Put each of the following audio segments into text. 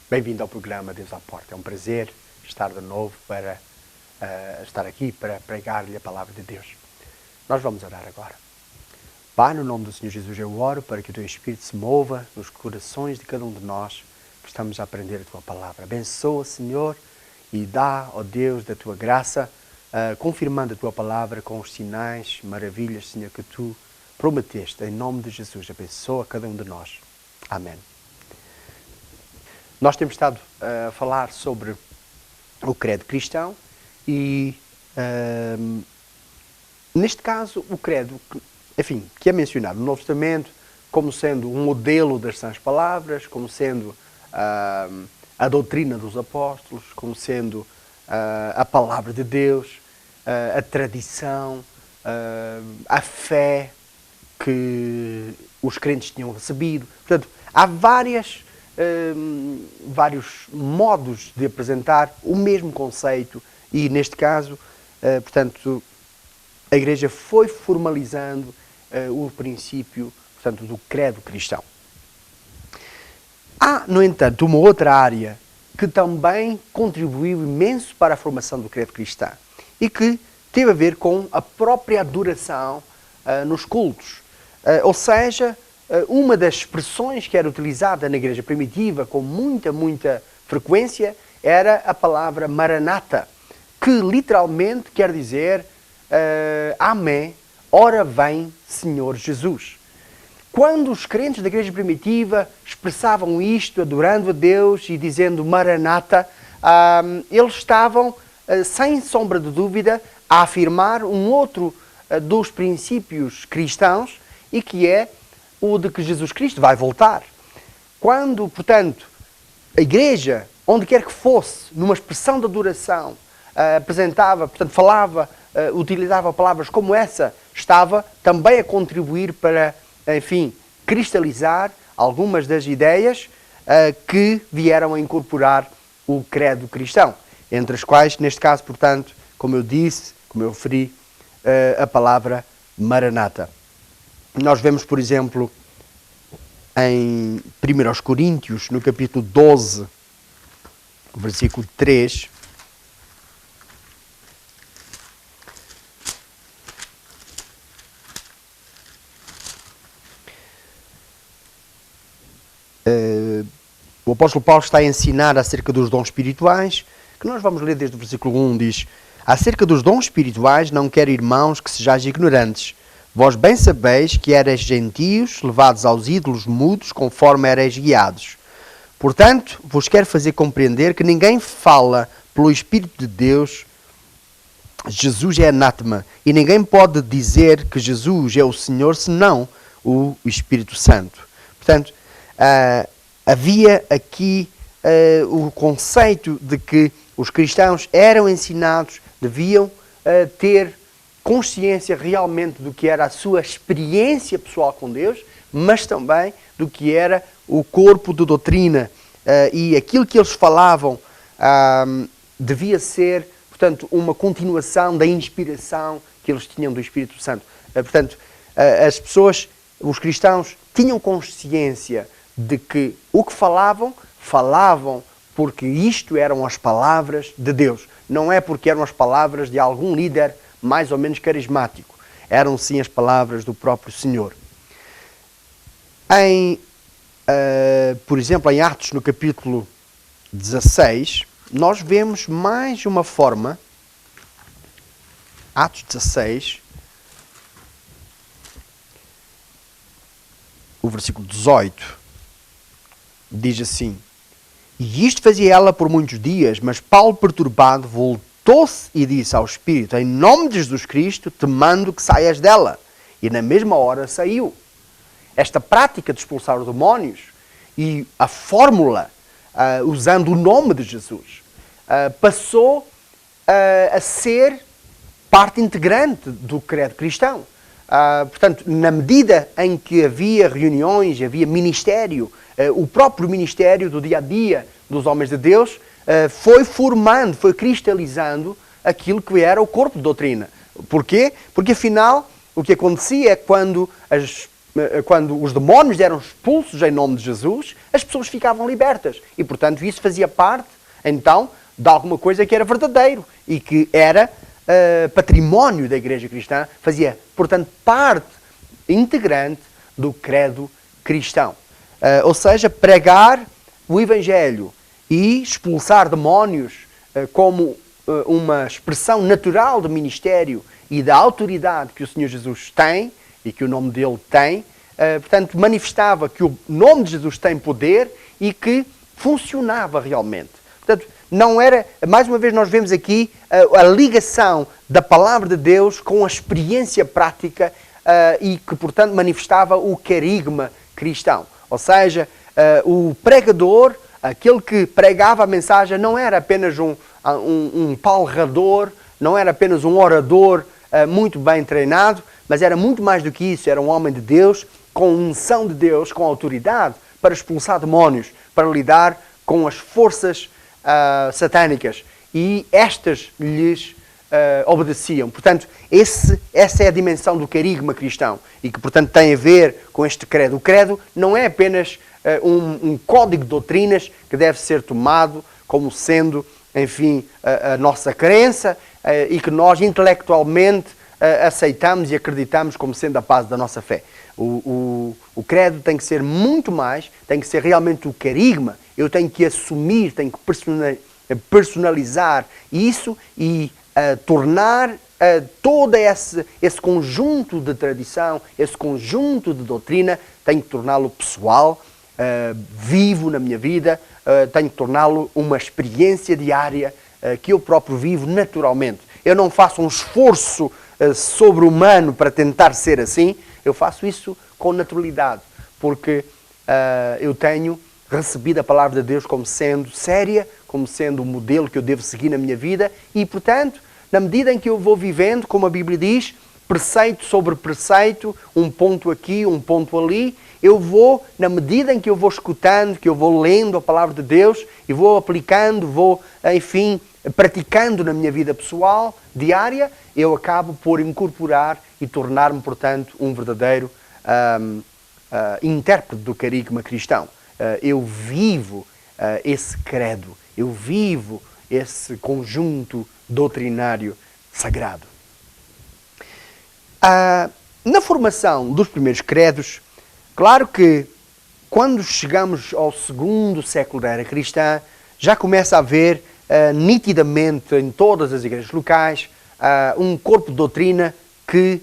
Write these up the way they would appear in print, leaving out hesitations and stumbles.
Bem-vindo ao programa Deus à Porta. É um prazer estar de novo para estar aqui para pregar-lhe a palavra de Deus. Nós vamos orar agora. Pai, no nome do Senhor Jesus, eu oro para que o Teu Espírito se mova nos corações de cada um de nós que estamos a aprender a Tua palavra. Abençoa, Senhor, e dá, ó Deus, da Tua graça, confirmando a Tua palavra com os sinais, maravilhas, Senhor, que Tu prometeste. Em nome de Jesus, abençoa cada um de nós. Amém. Nós temos estado a falar sobre o credo cristão e, neste caso, o credo, enfim, que é mencionado no Novo Testamento como sendo um modelo das Sãs Palavras, como sendo a doutrina dos apóstolos, como sendo a palavra de Deus, a tradição, a fé que os crentes tinham recebido. Portanto, há vários modos de apresentar o mesmo conceito e, neste caso, portanto, a Igreja foi formalizando o princípio, portanto, do credo cristão. Há, no entanto, uma outra área que também contribuiu imenso para a formação do credo cristão e que teve a ver com a própria adoração nos cultos. Ou seja, uma das expressões que era utilizada na igreja primitiva com muita frequência era a palavra Maranata, que literalmente quer dizer Amém, ora vem Senhor Jesus. Quando os crentes da igreja primitiva expressavam isto, adorando a Deus e dizendo Maranata, eles estavam, sem sombra de dúvida, a afirmar um outro dos princípios cristãos e que é o de que Jesus Cristo vai voltar. Quando, portanto, a igreja, onde quer que fosse, numa expressão de adoração, apresentava, portanto, falava, utilizava palavras como essa, estava também a contribuir para, enfim, cristalizar algumas das ideias que vieram a incorporar o credo cristão, entre as quais, neste caso, portanto, como eu disse, como eu referi, a palavra Maranata. Nós vemos, por exemplo, em 1 Coríntios, no capítulo 12, versículo 3, o apóstolo Paulo está a ensinar acerca dos dons espirituais, que nós vamos ler desde o versículo 1, diz: acerca dos dons espirituais não quero, irmãos, que sejais ignorantes. Vós bem sabeis que erais gentios, levados aos ídolos mudos, conforme erais guiados. Portanto, vos quero fazer compreender que ninguém fala pelo Espírito de Deus, Jesus é anátema, e ninguém pode dizer que Jesus é o Senhor, senão o Espírito Santo. Portanto, havia aqui o conceito de que os cristãos eram ensinados, deviam ter consciência realmente do que era a sua experiência pessoal com Deus, mas também do que era o corpo de doutrina. E aquilo que eles falavam devia ser, portanto, uma continuação da inspiração que eles tinham do Espírito Santo. Portanto, as pessoas, os cristãos, tinham consciência de que o que falavam porque isto eram as palavras de Deus. Não é porque eram as palavras de algum líder mais ou menos carismático. Eram sim as palavras do próprio Senhor. Por exemplo, em Atos, no capítulo 16, nós vemos mais uma forma. Atos 16, o versículo 18, diz assim: e isto fazia ela por muitos dias, mas Paulo, perturbado, voltou-se e disse ao Espírito: em nome de Jesus Cristo, te mando que saias dela. E na mesma hora saiu. Esta prática de expulsar os demónios e a fórmula, usando o nome de Jesus, passou a ser parte integrante do credo cristão. Portanto, na medida em que havia reuniões, havia ministério, o próprio ministério do dia-a-dia dos homens de Deus foi formando, foi cristalizando aquilo que era o corpo de doutrina. Porquê? Porque, afinal, o que acontecia é que quando quando os demónios eram expulsos em nome de Jesus, as pessoas ficavam libertas. E, portanto, isso fazia parte, então, de alguma coisa que era verdadeiro e que era património da Igreja Cristã, fazia, portanto, parte integrante do credo cristão. Ou seja, pregar o Evangelho e expulsar demónios como uma expressão natural do ministério e da autoridade que o Senhor Jesus tem e que o nome dele tem, portanto, manifestava que o nome de Jesus tem poder e que funcionava realmente. Portanto, não era, mais uma vez nós vemos aqui a ligação da palavra de Deus com a experiência prática e que, portanto, manifestava o querigma cristão. Ou seja, o pregador, aquele que pregava a mensagem, não era apenas um palrador, não era apenas um orador muito bem treinado, mas era muito mais do que isso, era um homem de Deus, com unção de Deus, com autoridade para expulsar demónios, para lidar com as forças satânicas. E estas lhes obedeciam. Portanto, essa é a dimensão do querigma cristão e que, portanto, tem a ver com este credo. O credo não é apenas um código de doutrinas que deve ser tomado como sendo, enfim, a nossa crença e que nós intelectualmente aceitamos e acreditamos como sendo a base da nossa fé. O credo tem que ser muito mais, tem que ser realmente o querigma. Eu tenho que assumir, tenho que personalizar isso e tornar todo esse conjunto de tradição, esse conjunto de doutrina, tenho que torná-lo pessoal, vivo na minha vida, tenho que torná-lo uma experiência diária que eu próprio vivo naturalmente. Eu não faço um esforço sobre-humano para tentar ser assim, eu faço isso com naturalidade, porque eu tenho recebido a palavra de Deus como sendo séria, como sendo o modelo que eu devo seguir na minha vida e, portanto, na medida em que eu vou vivendo, como a Bíblia diz, preceito sobre preceito, um ponto aqui, um ponto ali, eu vou, na medida em que eu vou escutando, que eu vou lendo a palavra de Deus e vou aplicando, vou, enfim, praticando na minha vida pessoal, diária, eu acabo por incorporar e tornar-me, portanto, um verdadeiro intérprete do querigma cristão. Eu vivo esse credo, eu vivo esse conjunto doutrinário sagrado. Na formação dos primeiros credos, claro que quando chegamos ao segundo século da era cristã, já começa a haver nitidamente em todas as igrejas locais um corpo de doutrina que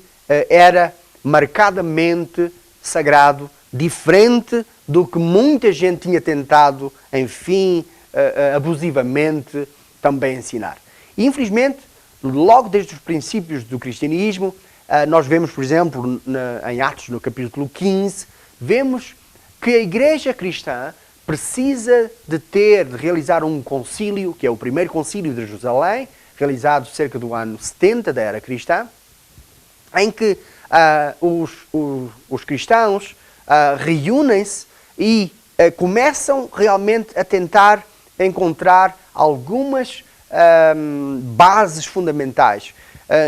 era marcadamente sagrado, diferente do que muita gente tinha tentado, enfim, abusivamente também ensinar. E, infelizmente, logo desde os princípios do cristianismo, nós vemos, por exemplo, em Atos, no capítulo 15, vemos que a igreja cristã precisa de realizar um concílio, que é o primeiro concílio de Jerusalém, realizado cerca do ano 70 da era cristã, em que os cristãos reúnem-se e começam realmente a tentar encontrar algumas bases fundamentais.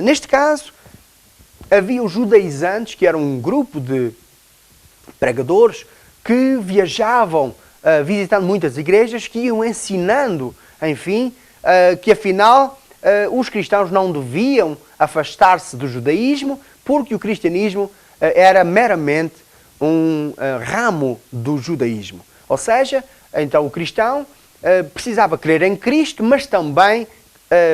Neste caso, havia os judaizantes, que eram um grupo de pregadores que viajavam visitando muitas igrejas, que iam ensinando, enfim, que afinal os cristãos não deviam afastar-se do judaísmo, porque o cristianismo era meramente um ramo do judaísmo. Ou seja, então o cristão precisava crer em Cristo, mas também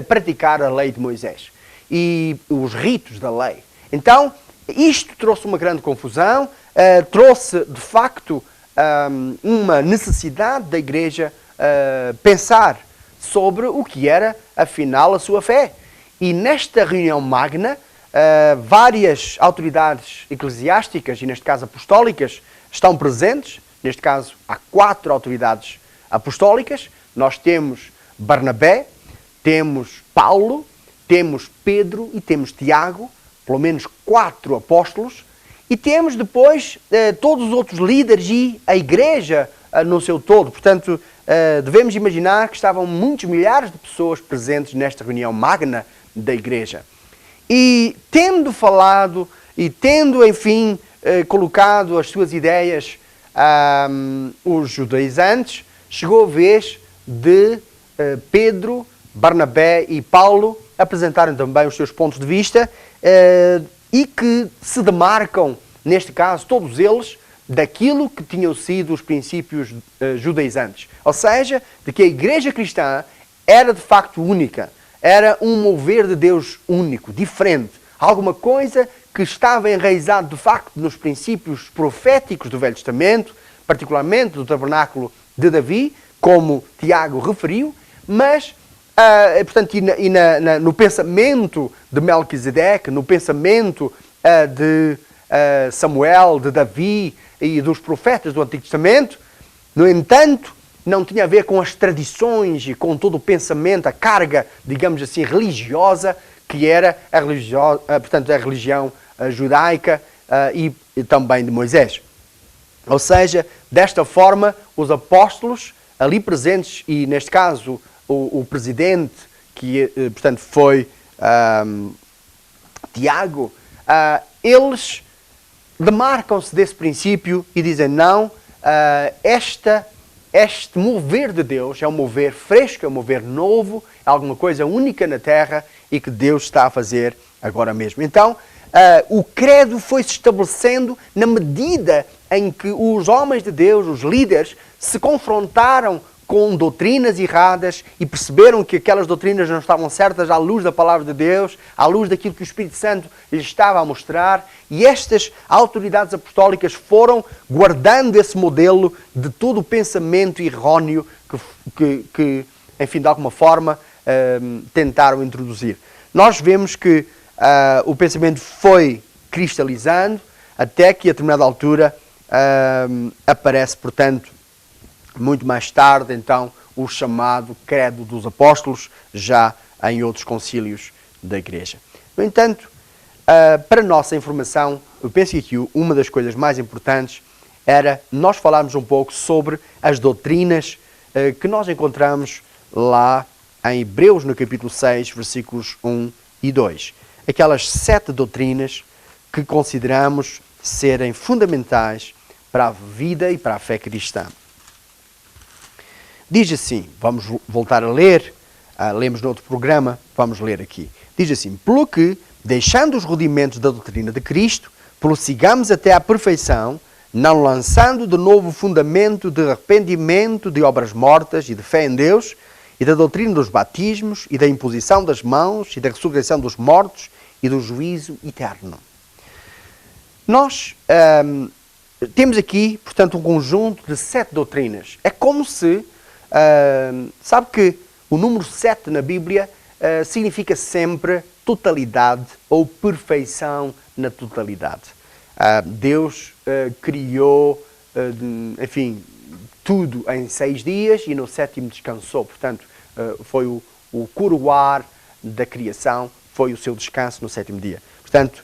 praticar a lei de Moisés e os ritos da lei. Então, isto trouxe uma grande confusão, trouxe, de facto, uma necessidade da igreja pensar sobre o que era, afinal, a sua fé. E nesta reunião magna, várias autoridades eclesiásticas, e neste caso apostólicas, estão presentes. Neste caso, há 4 autoridades apostólicas. Nós temos Barnabé, temos Paulo, temos Pedro e temos Tiago, pelo menos 4 apóstolos, e temos depois todos os outros líderes e a igreja no seu todo. Portanto, devemos imaginar que estavam muitos milhares de pessoas presentes nesta reunião magna da igreja. E tendo falado e tendo, enfim, colocado as suas ideias os judaizantes, chegou a vez de Pedro, Barnabé e Paulo apresentarem também os seus pontos de vista e que se demarcam, neste caso, todos eles, daquilo que tinham sido os princípios judaizantes. Ou seja, de que a igreja cristã era de facto única, era um mover de Deus único, diferente, alguma coisa que estava enraizado de facto nos princípios proféticos do Velho Testamento, particularmente do tabernáculo de Davi, como Tiago referiu, mas, portanto, no pensamento de Melquisedeque, no pensamento de Samuel, de Davi e dos profetas do Antigo Testamento, no entanto, não tinha a ver com as tradições e com todo o pensamento, a carga, digamos assim, religiosa, que era a religião judaica e também de Moisés. Ou seja, desta forma, os apóstolos ali presentes, e neste caso o presidente, que portanto foi Tiago, eles demarcam-se desse princípio e dizem, não, este mover de Deus é um mover fresco, é um mover novo, é alguma coisa única na Terra e que Deus está a fazer agora mesmo. Então, o credo foi se estabelecendo na medida em que os homens de Deus, os líderes, se confrontaram com doutrinas erradas e perceberam que aquelas doutrinas não estavam certas à luz da palavra de Deus, à luz daquilo que o Espírito Santo lhes estava a mostrar, e estas autoridades apostólicas foram guardando esse modelo de todo o pensamento erróneo que enfim, de alguma forma, tentaram introduzir. Nós vemos que o pensamento foi cristalizando até que a determinada altura aparece, portanto, muito mais tarde, então, o chamado Credo dos Apóstolos, já em outros concílios da Igreja. No entanto, para a nossa informação, eu penso que aqui uma das coisas mais importantes era nós falarmos um pouco sobre as doutrinas que nós encontramos lá em Hebreus, no capítulo 6, versículos 1 e 2. Aquelas 7 doutrinas que consideramos serem fundamentais para a vida e para a fé cristã. Diz assim, vamos voltar a ler, lemos no outro programa, vamos ler aqui. Diz assim, pelo que, deixando os rudimentos da doutrina de Cristo, prossigamos até à perfeição, não lançando de novo o fundamento de arrependimento, de obras mortas e de fé em Deus, e da doutrina dos batismos, e da imposição das mãos, e da ressurreição dos mortos, e do juízo eterno. Nós temos aqui, portanto, um conjunto de 7 doutrinas. É como se... sabe que o número 7 na Bíblia significa sempre totalidade ou perfeição na totalidade. Deus criou, enfim, tudo em 6 dias e no 7º descansou. Portanto, foi o coroar da criação, foi o seu descanso no 7º dia. Portanto,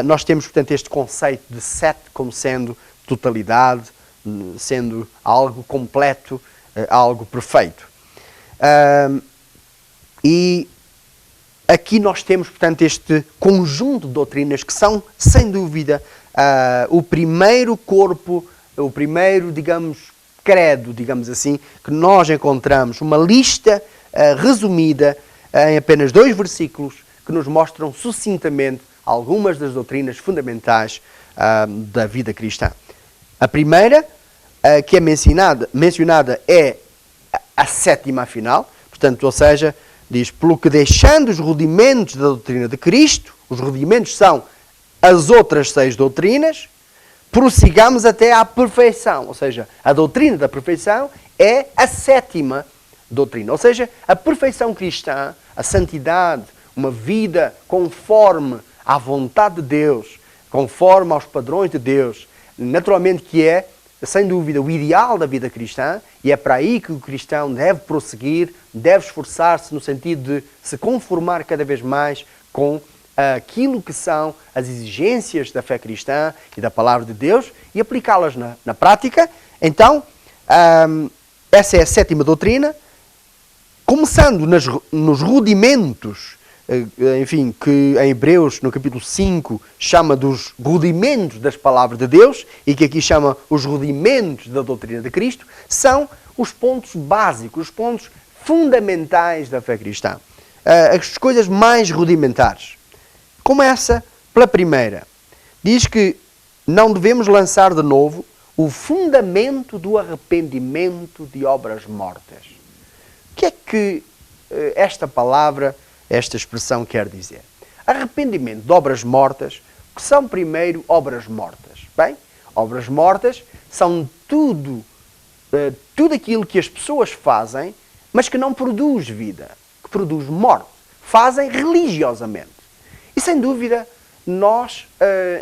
nós temos, portanto, este conceito de 7 como sendo totalidade, sendo algo completo, algo perfeito. E aqui nós temos, portanto, este conjunto de doutrinas que são, sem dúvida, o primeiro corpo, o primeiro, digamos, credo, digamos assim, que nós encontramos, uma lista resumida em apenas 2 versículos que nos mostram sucintamente algumas das doutrinas fundamentais da vida cristã. A primeira, que é mencionada é a 7ª afinal, portanto, ou seja, diz, pelo que deixando os rudimentos da doutrina de Cristo, os rudimentos são as outras 6 doutrinas, prossigamos até à perfeição, ou seja, a doutrina da perfeição é a 7ª doutrina, ou seja, a perfeição cristã, a santidade, uma vida conforme à vontade de Deus, conforme aos padrões de Deus, naturalmente que é, sem dúvida, o ideal da vida cristã, e é para aí que o cristão deve prosseguir, deve esforçar-se no sentido de se conformar cada vez mais com aquilo que são as exigências da fé cristã e da palavra de Deus e aplicá-las na prática. Então, essa é a 7ª doutrina, começando nos rudimentos enfim, que em Hebreus, no capítulo 5, chama dos rudimentos das palavras de Deus e que aqui chama os rudimentos da doutrina de Cristo, são os pontos básicos, os pontos fundamentais da fé cristã. As coisas mais rudimentares. Começa pela primeira. Diz que não devemos lançar de novo o fundamento do arrependimento de obras mortas. O que é que esta palavra, esta expressão quer dizer? Arrependimento de obras mortas, que são primeiro obras mortas. Bem, obras mortas são tudo aquilo que as pessoas fazem, mas que não produz vida, que produz morte. Fazem religiosamente. E sem dúvida, nós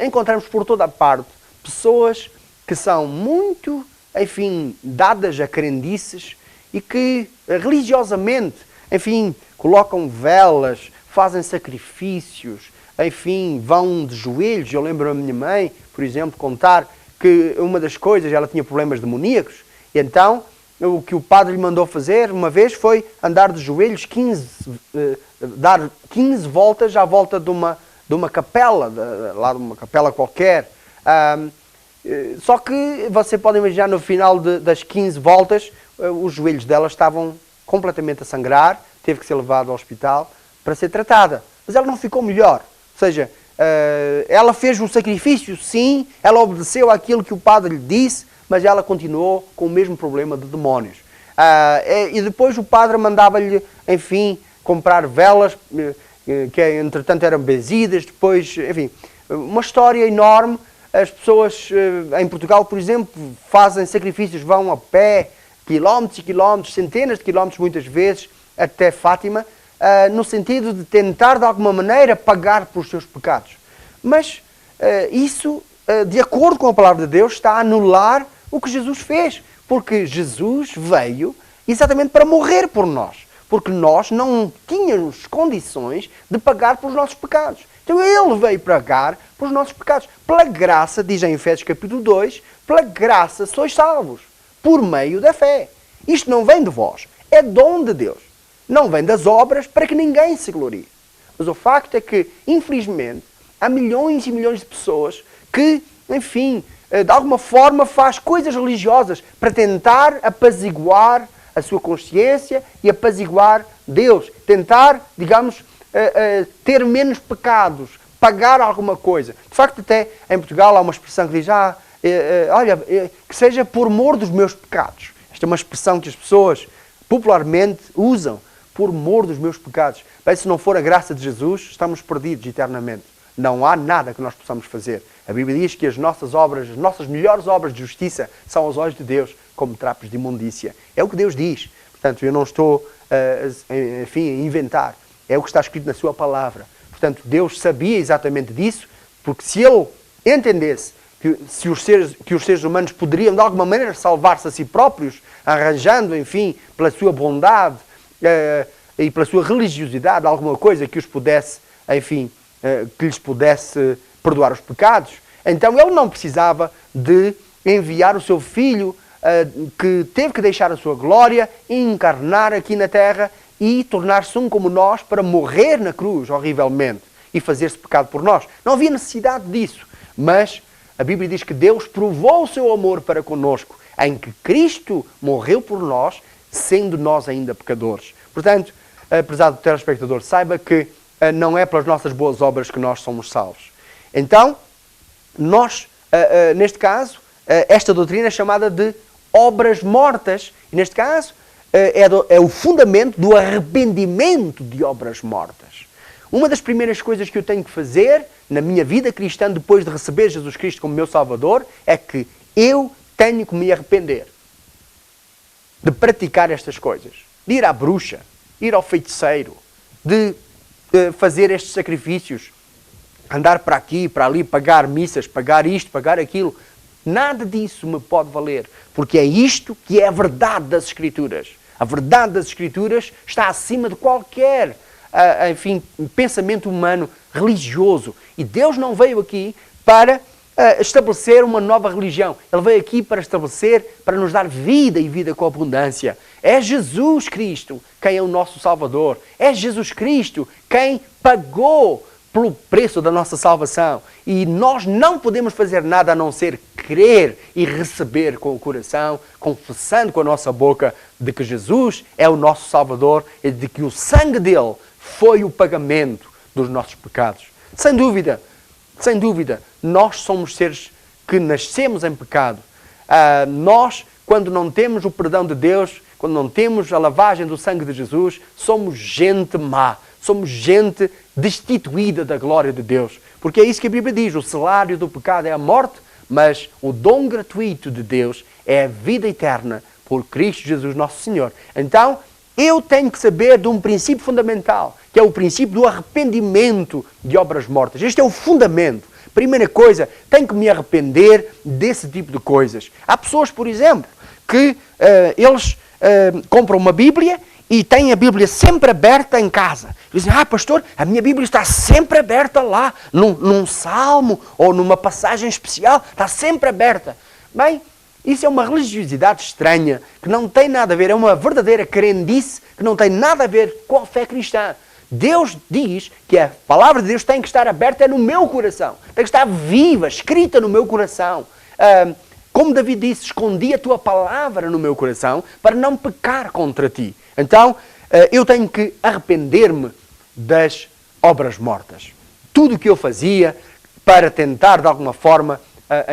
encontramos por toda a parte pessoas que são muito, enfim, dadas a crendices e que religiosamente, enfim, colocam velas, fazem sacrifícios, enfim, vão de joelhos. Eu lembro a minha mãe, por exemplo, contar que uma das coisas, ela tinha problemas demoníacos, e então o que o padre lhe mandou fazer uma vez foi andar de joelhos, dar 15 voltas à volta de uma capela, lá de uma capela qualquer. Só que você pode imaginar, no final das 15 voltas, os joelhos dela estavam completamente a sangrar, teve que ser levada ao hospital para ser tratada. Mas ela não ficou melhor. Ou seja, ela fez um sacrifício, sim, ela obedeceu àquilo que o padre lhe disse, mas ela continuou com o mesmo problema de demónios. E depois o padre mandava-lhe, enfim, comprar velas, que entretanto eram benzidas, depois, enfim, uma história enorme. As pessoas em Portugal, por exemplo, fazem sacrifícios, vão a pé, quilómetros e quilómetros, centenas de quilómetros muitas vezes, até Fátima, no sentido de tentar de alguma maneira pagar por seus pecados. Mas isso, de acordo com a palavra de Deus, está a anular o que Jesus fez. Porque Jesus veio exatamente para morrer por nós. Porque nós não tínhamos condições de pagar pelos nossos pecados. Então Ele veio pagar pelos nossos pecados. Pela graça, diz em Efésios capítulo 2, pela graça sois salvos, por meio da fé. Isto não vem de vós, é dom de Deus. Não vem das obras para que ninguém se glorie. Mas o facto é que, infelizmente, há milhões e milhões de pessoas que, enfim, de alguma forma faz coisas religiosas para tentar apaziguar a sua consciência e apaziguar Deus. Tentar, digamos, ter menos pecados, pagar alguma coisa. De facto, até em Portugal há uma expressão que diz, olha, que seja por mor dos meus pecados. Esta é uma expressão que as pessoas popularmente usam, por mor dos meus pecados. Bem, se não for a graça de Jesus, estamos perdidos eternamente. Não há nada que nós possamos fazer. A Bíblia diz que as nossas obras, as nossas melhores obras de justiça são aos olhos de Deus como trapos de imundícia. É o que Deus diz. Portanto, eu não estou, enfim, a inventar. É o que está escrito na sua palavra. Portanto, Deus sabia exatamente disso, porque se Ele entendesse que os seres humanos poderiam, de alguma maneira, salvar-se a si próprios, arranjando, enfim, pela sua bondade e pela sua religiosidade, alguma coisa que os pudesse, enfim, que lhes pudesse perdoar os pecados, então Ele não precisava de enviar o seu Filho, que teve que deixar a sua glória, encarnar aqui na terra e tornar-se um como nós para morrer na cruz, horrivelmente, e fazer-se pecado por nós. Não havia necessidade disso, mas a Bíblia diz que Deus provou o seu amor para conosco, em que Cristo morreu por nós, sendo nós ainda pecadores. Portanto, prezado telespectador, saiba que não é pelas nossas boas obras que nós somos salvos. Então, nós, neste caso, esta doutrina é chamada de obras mortas, e neste caso é o fundamento do arrependimento de obras mortas. Uma das primeiras coisas que eu tenho que fazer na minha vida cristã, depois de receber Jesus Cristo como meu Salvador, é que eu tenho que me arrepender de praticar estas coisas. De ir à bruxa, ir ao feiticeiro, de fazer estes sacrifícios, andar para aqui, para ali, pagar missas, pagar isto, pagar aquilo. Nada disso me pode valer, porque é isto que é a verdade das Escrituras. A verdade das Escrituras está acima de qualquer, enfim, pensamento humano religioso. E Deus não veio aqui para estabelecer uma nova religião. Ele veio aqui para estabelecer, para nos dar vida e vida com abundância. É Jesus Cristo quem é o nosso Salvador. É Jesus Cristo quem pagou pelo preço da nossa salvação. E nós não podemos fazer nada a não ser crer e receber com o coração, confessando com a nossa boca de que Jesus é o nosso Salvador e de que o sangue dele foi o pagamento dos nossos pecados. Sem dúvida, nós somos seres que nascemos em pecado. Nós, quando não temos o perdão de Deus, quando não temos a lavagem do sangue de Jesus, somos gente má. Somos gente destituída da glória de Deus. Porque é isso que a Bíblia diz. O salário do pecado é a morte, mas o dom gratuito de Deus é a vida eterna por Cristo Jesus nosso Senhor. Então, eu tenho que saber de um princípio fundamental, que é o princípio do arrependimento de obras mortas. Este é o fundamento. Primeira coisa, tenho que me arrepender desse tipo de coisas. Há pessoas, por exemplo, que eles compram uma Bíblia e têm a Bíblia sempre aberta em casa. Dizem, pastor, a minha Bíblia está sempre aberta lá, num salmo ou numa passagem especial, está sempre aberta. Bem, isso é uma religiosidade estranha, que não tem nada a ver, é uma verdadeira crendice que não tem nada a ver com a fé cristã. Deus diz que a palavra de Deus tem que estar aberta no meu coração, tem que estar viva, escrita no meu coração. Como David disse, escondi a tua palavra no meu coração para não pecar contra ti. Então, eu tenho que arrepender-me das obras mortas. Tudo o que eu fazia para tentar, de alguma forma,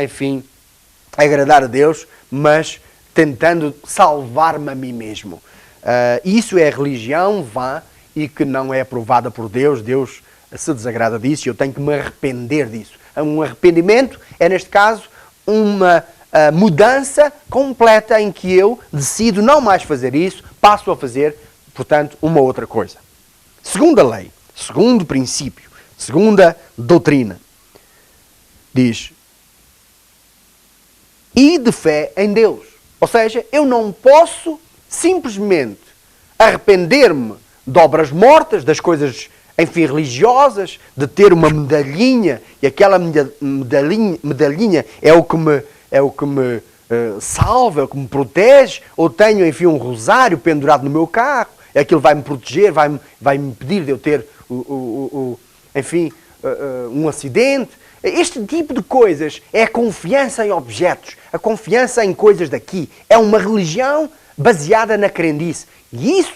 enfim, agradar a Deus, mas tentando salvar-me a mim mesmo. Isso é religião vã e que não é aprovada por Deus. Deus se desagrada disso e eu tenho que me arrepender disso. Um arrependimento é, neste caso, uma mudança completa em que eu decido não mais fazer isso, passo a fazer, portanto, uma outra coisa. Segunda lei, segundo princípio, segunda doutrina, diz: e de fé em Deus. Ou seja, eu não posso simplesmente arrepender-me de obras mortas, das coisas, enfim, religiosas, de ter uma medalhinha, e aquela medalhinha é o que me salva, é o que me protege, ou tenho, enfim, um rosário pendurado no meu carro, aquilo vai-me proteger, vai-me impedir de eu ter, enfim, um acidente. Este tipo de coisas é a confiança em objetos, a confiança em coisas daqui. É uma religião baseada na crendice. E isso